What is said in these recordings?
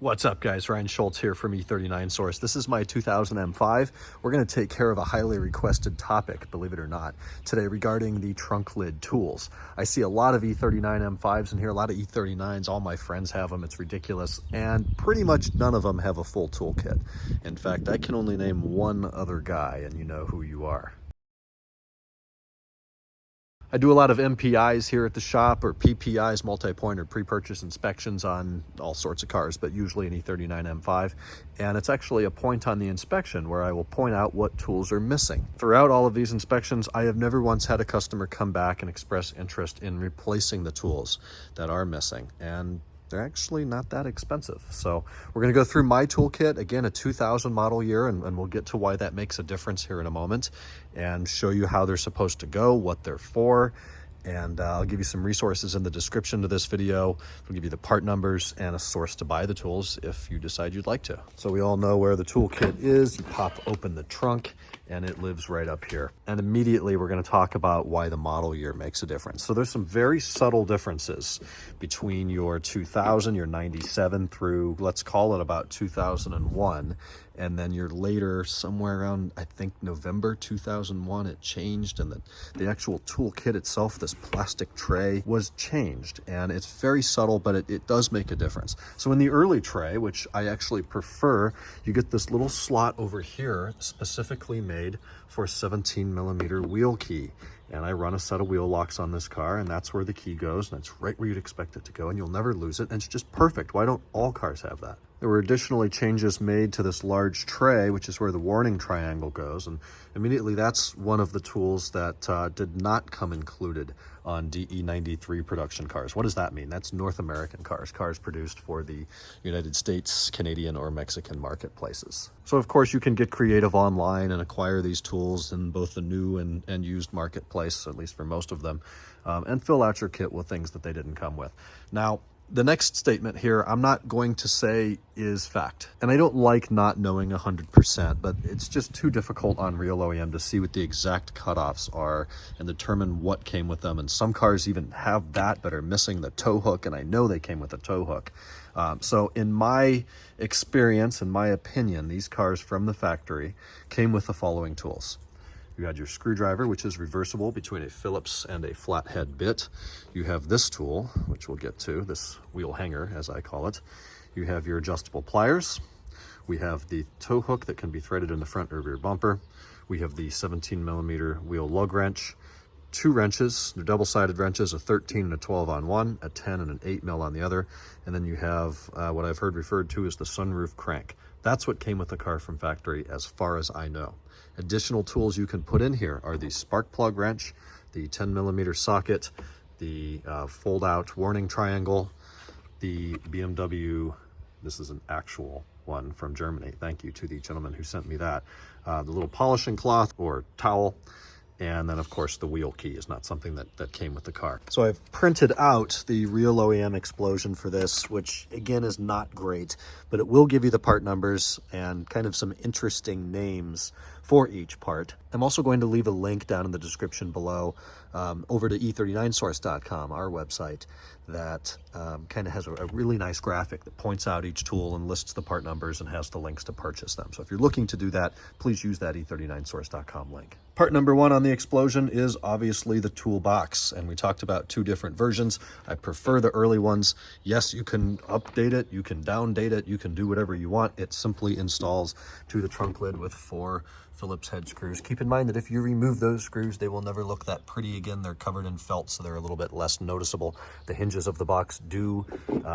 What's up, guys? Ryan Schultz here from E39 Source. This is my 2000 M5. We're going to take care of a highly requested topic, believe it or not, today regarding the trunk lid tools. I see a lot of E39 M5s in here, a lot of E39s. All my friends have them. It's ridiculous. And pretty much none of them have a full toolkit. In fact, I can only name one other guy, and you know who you are. I do a lot of MPIs here at the shop, or PPIs, multi-point or pre-purchase inspections on all sorts of cars, but usually an E39 M5. And it's actually a point on the inspection where I will point out what tools are missing. Throughout all of these inspections, I have never once had a customer come back and express interest in replacing the tools that are missing. And they're actually not that expensive. So we're going to go through my toolkit, again, a 2000 model year, and we'll get to why that makes a difference here in a moment, and show you how they're supposed to go, what they're for, and I'll give you some resources in the description to this video. We'll give you the part numbers and a source to buy the tools if you decide you'd like to. So we all know where the toolkit is. You pop open the trunk and it lives right up here. And immediately we're going to talk about why the model year makes a difference. So there's some very subtle differences between your 2000, your 97 through, let's call it about 2001. And then your later, somewhere around, I think November 2001, it changed, and the actual toolkit itself, this plastic tray, was changed. And it's very subtle, but it does make a difference. So in the early tray, which I actually prefer, you get this little slot over here specifically made for a 17mm wheel key. And I run a set of wheel locks on this car, and that's where the key goes, and that's right where you'd expect it to go, and you'll never lose it, and it's just perfect. Why don't all cars have that? There were additionally changes made to this large tray, which is where the warning triangle goes, and immediately that's one of the tools that did not come included on DE93 production cars. What does that mean? That's North American cars produced for the United States, Canadian, or Mexican marketplaces. So of course you can get creative online and acquire these tools in both the new and used marketplace, at least for most of them, and fill out your kit with things that they didn't come with. Now, the next statement here, I'm not going to say is fact. And I don't like not knowing 100%, but it's just too difficult on real OEM to see what the exact cutoffs are and determine what came with them. And some cars even have that, but are missing the tow hook, and I know they came with a tow hook. So in my experience, in my opinion, these cars from the factory came with the following tools. You had your screwdriver, which is reversible between a Phillips and a flathead bit. You have this tool, which we'll get to, this wheel hanger, as I call it. You have your adjustable pliers. We have the tow hook that can be threaded in the front or rear bumper. We have the 17mm wheel lug wrench, two wrenches, they're double-sided wrenches, a 13 and a 12 on one, a 10 and an 8mm on the other, and then you have what I've heard referred to as the sunroof crank. That's what came with the car from factory, as far as I know. Additional tools you can put in here are the spark plug wrench, the 10mm socket, the fold-out warning triangle, the BMW, this is an actual one from Germany. Thank you to the gentleman who sent me that. The little polishing cloth or towel, and then of course the wheel key is not something that came with the car. So I've printed out the real OEM explosion for this, which again is not great, but it will give you the part numbers and kind of some interesting names for each part. I'm also going to leave a link down in the description below over to e39source.com, our website, that kind of has a really nice graphic that points out each tool and lists the part numbers and has the links to purchase them. So if you're looking to do that, please use that e39source.com link. Part number one on the explosion is obviously the toolbox, and we talked about two different versions. I prefer the early ones. Yes, you can update it, you can downdate it, you can do whatever you want. It simply installs to the trunk lid with 4 Phillips head screws. Keep in mind that if you remove those screws, they will never look that pretty again. They're covered in felt, so they're a little bit less noticeable. The hinges of the box do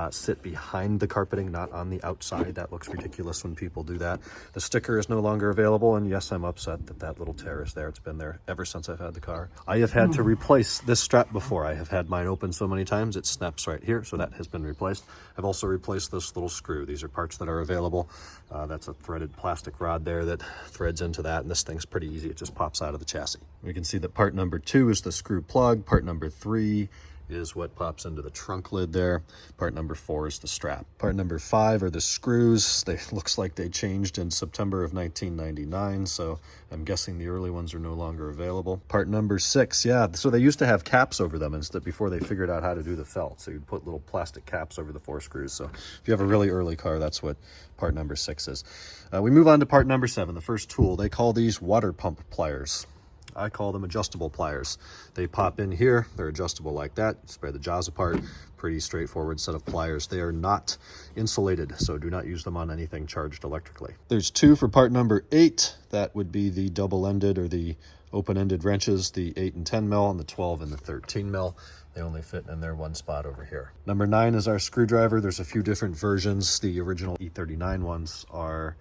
sit behind the carpeting, not on the outside. That looks ridiculous when people do that. The sticker is no longer available, and yes, I'm upset that that little tear is there. It's been there ever since I've had the car. I have had to replace this strap before. I have had mine open so many times, it snaps right here, so that has been replaced. I've also replaced this little screw. These are parts that are available. That's a threaded plastic rod there that threads into that, and this thing's pretty easy. It just pops out of the chassis. We can see that part number 2 is the screw plug. Part number 3 is what pops into the trunk lid there. Part number 4 is the strap. Part number 5 are the screws. They looks like they changed in September of 1999, so I'm guessing the early ones are no longer available. Part number 6, yeah, so they used to have caps over them instead before they figured out how to do the felt. So you'd put little plastic caps over the 4 screws. So if you have a really early car, that's what part number 6 is. We move on to part number 7, the first tool. They call these water pump pliers. I call them adjustable pliers. They pop in here, they're adjustable like that, spread the jaws apart, pretty straightforward set of pliers. They are not insulated, so do not use them on anything charged electrically. There's 2 for part number 8, that would be the double-ended or the open-ended wrenches, the 8 and 10 mil and the 12 and the 13 mil. They only fit in their one spot over here. Number 9 is our screwdriver. There's a few different versions. The original E39 ones are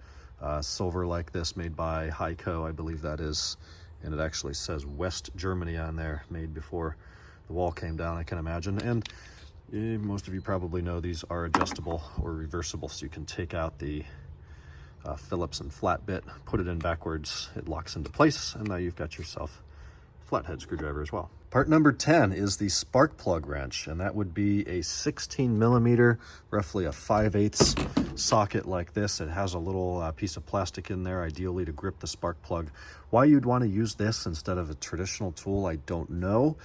silver like this, made by Heiko, I believe that is. And it actually says West Germany on there, made before the wall came down, I can imagine. And most of you probably know these are adjustable or reversible, so you can take out the Phillips and flat bit, put it in backwards, it locks into place, and now you've got yourself a flathead screwdriver as well. Part number 10 is the spark plug wrench, and that would be a 16 millimeter, roughly a 5/8 socket like this. It has a little piece of plastic in there, ideally to grip the spark plug. Why you'd want to use this instead of a traditional tool, I don't know.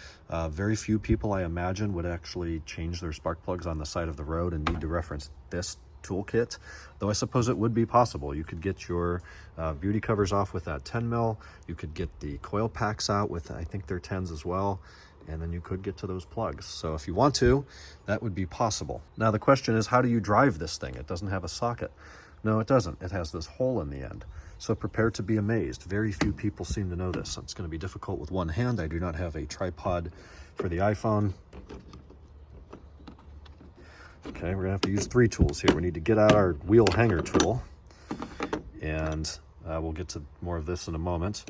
Very few people, I imagine, would actually change their spark plugs on the side of the road and need to reference this toolkit, though I suppose it would be possible. You could get your beauty covers off with that 10 mil. You could get the coil packs out with, I think they're 10s as well, and then you could get to those plugs. So if you want to, that would be possible. Now the question is, how do you drive this thing? It doesn't have a socket. No, it doesn't. It has this hole in the end. So prepare to be amazed. Very few people seem to know this. It's going to be difficult with one hand. I do not have a tripod for the iPhone. Okay, we're gonna have to use 3 tools here. We need to get out our wheel hanger tool, and we'll get to more of this in a moment.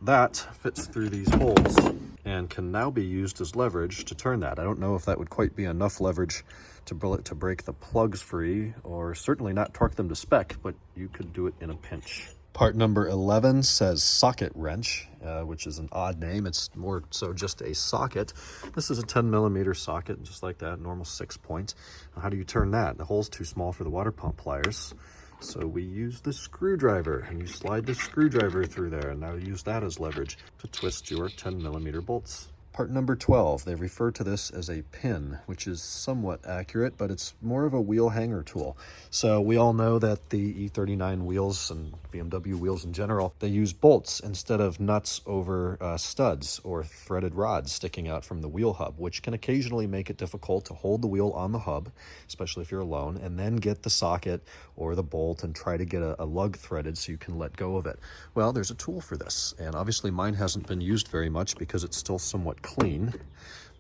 That fits through these holes and can now be used as leverage to turn that. I don't know if that would quite be enough leverage to break the plugs free, or certainly not torque them to spec, but you could do it in a pinch. Part number 11 says socket wrench, which is an odd name. It's more so just a socket. This is a 10 millimeter socket, just like that, normal 6-point. How do you turn that? The hole's too small for the water pump pliers. So we use the screwdriver, and you slide the screwdriver through there, and now use that as leverage to twist your 10 millimeter bolts. Part number 12, they refer to this as a pin, which is somewhat accurate, but it's more of a wheel hanger tool. So we all know that the E39 wheels and BMW wheels in general, they use bolts instead of nuts over studs or threaded rods sticking out from the wheel hub, which can occasionally make it difficult to hold the wheel on the hub, especially if you're alone, and then get the socket or the bolt and try to get a lug threaded so you can let go of it. Well, there's a tool for this, and obviously mine hasn't been used very much because it's still somewhat clean,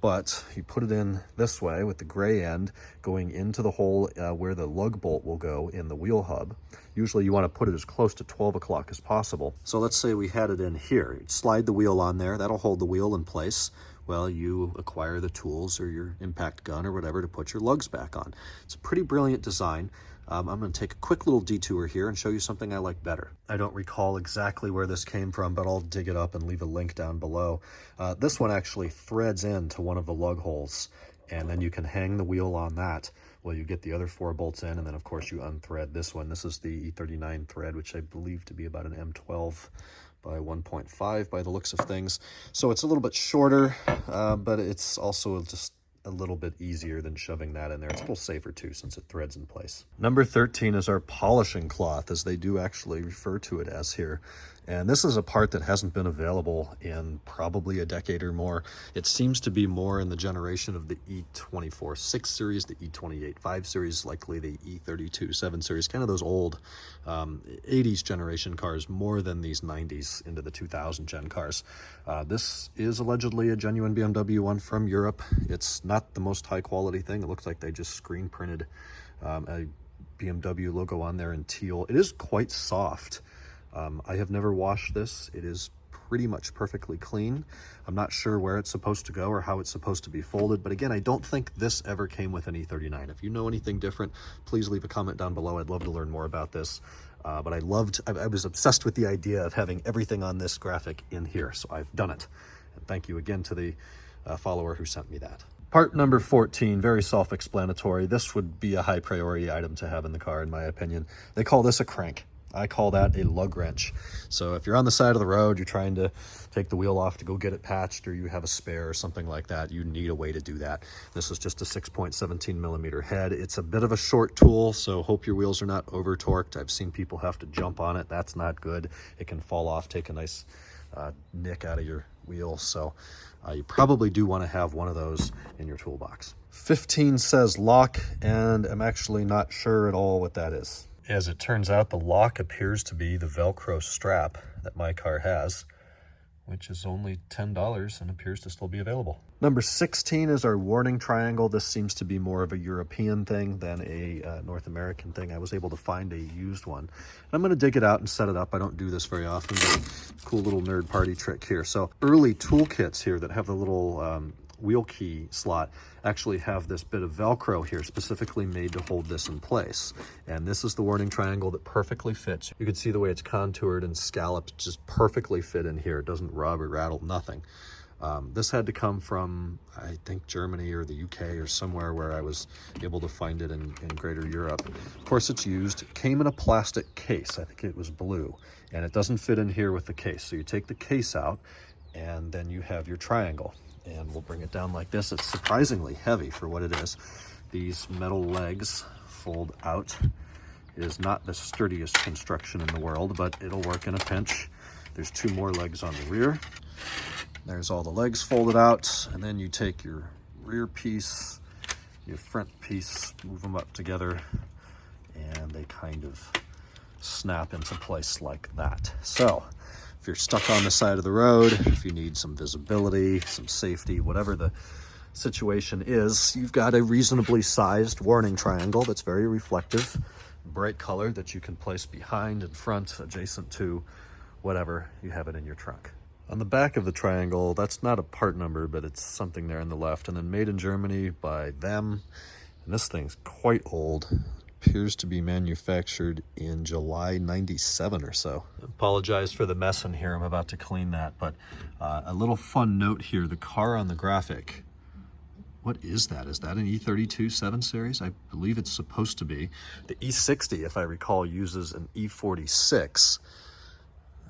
but you put it in this way with the gray end going into the hole where the lug bolt will go in the wheel hub. Usually you want to put it as close to 12 o'clock as possible. So let's say we had it in here. You'd slide the wheel on there, that'll hold the wheel in place. Well, you acquire the tools or your impact gun or whatever to put your lugs back on. It's a pretty brilliant design. I'm going to take a quick little detour here and show you something I like better. I don't recall exactly where this came from, but I'll dig it up and leave a link down below. This one actually threads into one of the lug holes, and then you can hang the wheel on that while you get the other 4 bolts in, and then of course you unthread this one. This is the E39 thread, which I believe to be about an M12 by 1.5 by the looks of things. So it's a little bit shorter, but it's also just a little bit easier than shoving that in there. It's a little safer too, since it threads in place. Number 13 is our polishing cloth, as they do actually refer to it as here. And this is a part that hasn't been available in probably a decade or more. It seems to be more in the generation of the E24 6 series, the E28 5 series, likely the E32 7 series, kind of those old 80s generation cars more than these 90s into the 2000 gen cars. This is allegedly a genuine BMW one from Europe. It's not the most high quality thing. It looks like they just screen printed a BMW logo on there in teal. It is quite soft. I have never washed this. It is pretty much perfectly clean. I'm not sure where it's supposed to go or how it's supposed to be folded, but again, I don't think this ever came with an E39. If you know anything different, please leave a comment down below. I'd love to learn more about this. But I was obsessed with the idea of having everything on this graphic in here, so I've done it. And thank you again to the follower who sent me that. Part number 14, very self-explanatory. This would be a high priority item to have in the car, in my opinion. They call this a crank. I call that a lug wrench. So if you're on the side of the road, you're trying to take the wheel off to go get it patched, or you have a spare or something like that, you need a way to do that. This is just a 6.17 millimeter head. It's a bit of a short tool, so hope your wheels are not over torqued. I've seen people have to jump on it. That's not good. It can fall off, take a nice nick out of your wheel. So you probably do want to have one of those in your toolbox. 15 says lock, and I'm actually not sure at all what that is. As it turns out, the lock appears to be the Velcro strap that my car has, which is only $10 and appears to still be available. Number 16 is our warning triangle. This seems to be more of a European thing than a North American thing. I was able to find a used one. I'm going to dig it out and set it up. I don't do this very often, but cool little nerd party trick here. So early toolkits here that have the little wheel key slot actually have this bit of Velcro here specifically made to hold this in place. And this is the warning triangle that perfectly fits. You can see the way it's contoured and scalloped, just perfectly fit in here. It doesn't rub or rattle, nothing. This had to come from, I think, Germany or the UK or somewhere where I was able to find it in Greater Europe. Of course, it's used. It came in a plastic case. I think it was blue, and it doesn't fit in here with the case. So you take the case out, and then you have your triangle. And we'll bring it down like this. It's surprisingly heavy for what it is. These metal legs fold out. It is not the sturdiest construction in the world, but it'll work in a pinch. There's two more legs on the rear. There's all the legs folded out, and then you take your rear piece, your front piece, move them up together, and they kind of snap into place like that. So if you're stuck on the side of the road, if you need some visibility, some safety, whatever the situation is, you've got a reasonably sized warning triangle that's very reflective, bright color that you can place behind, in front, adjacent to, whatever, you have it in your trunk. On the back of the triangle, that's not a part number, but it's something there on the left, and then made in Germany by them. And this thing's quite old. Appears to be manufactured in July 97 or so. Apologize for the mess in here. I'm about to clean that, but a little fun note here. The car on the graphic, what is that? Is that an E32 7 Series? I believe it's supposed to be. The E60, if I recall, uses an E46.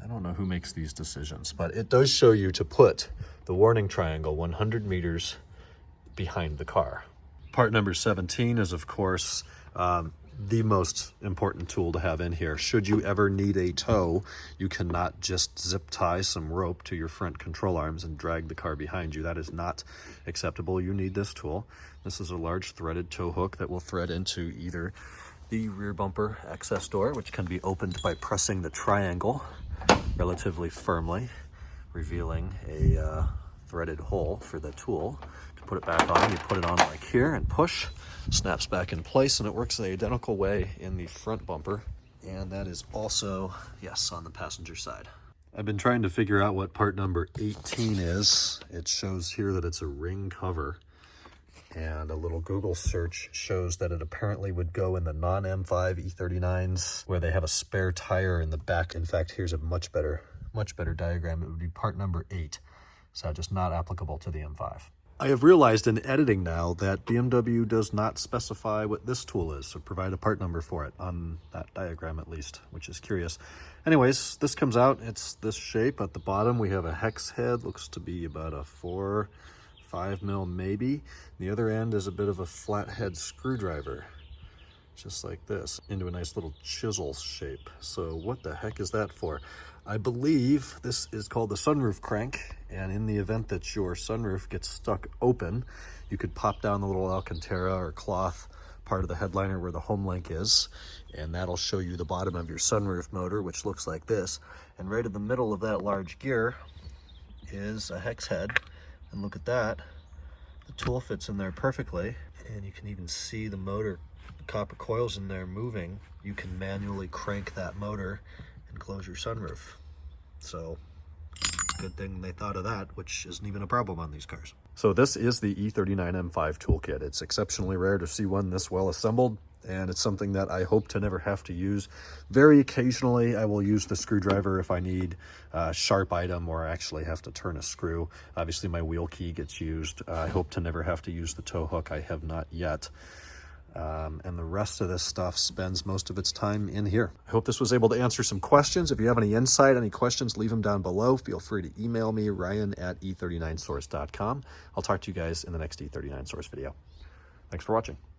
I don't know who makes these decisions, but it does show you to put the warning triangle 100 meters behind the car. Part number 17 is, of course, the most important tool to have in here. Should you ever need a tow, you cannot just zip tie some rope to your front control arms and drag the car behind you. That is not acceptable. You need this tool. This is a large threaded tow hook that will thread into either the rear bumper access door, which can be opened by pressing the triangle relatively firmly, revealing a threaded hole for the tool. To put it back on, you put it on like here and push, snaps back in place, and it works the identical way in the front bumper. And that is also, yes, on the passenger side. I've been trying to figure out what part number 18 is. It shows here that it's a ring cover, and a little Google search shows that it apparently would go in the non-M5 E39s where they have a spare tire in the back. In fact, here's a much better diagram. It would be part number 8, so just not applicable to the M5. I have realized in editing now that BMW does not specify what this tool is, so provide a part number for it on that diagram at least, which is curious. Anyways, this comes out, it's this shape. At the bottom we have a hex head, looks to be about a 4-5 mil maybe. The other end is a bit of a flathead screwdriver, just like this, into a nice little chisel shape. So what the heck is that for? I believe this is called the Sunroof Crank, and in the event that your sunroof gets stuck open, you could pop down the little Alcantara or cloth part of the headliner where the home link is, and that'll show you the bottom of your sunroof motor, which looks like this. And right in the middle of that large gear is a hex head, and look at that. The tool fits in there perfectly, and you can even see the motor copper coils in there moving. You can manually crank that motor and close your sunroof. So good thing they thought of that, which isn't even a problem on these cars. So this is the E39 M5 Toolkit. It's exceptionally rare to see one this well assembled. and it's something that I hope to never have to use. Very occasionally, I will use the screwdriver if I need a sharp item or I actually have to turn a screw. Obviously, my wheel key gets used. I hope to never have to use the tow hook. I have not yet. And the rest of this stuff spends most of its time in here. I hope this was able to answer some questions. If you have any insight, any questions, leave them down below. Feel free to email me, Ryan@e39source.com. I'll talk to you guys in the next E39 Source video. Thanks for watching.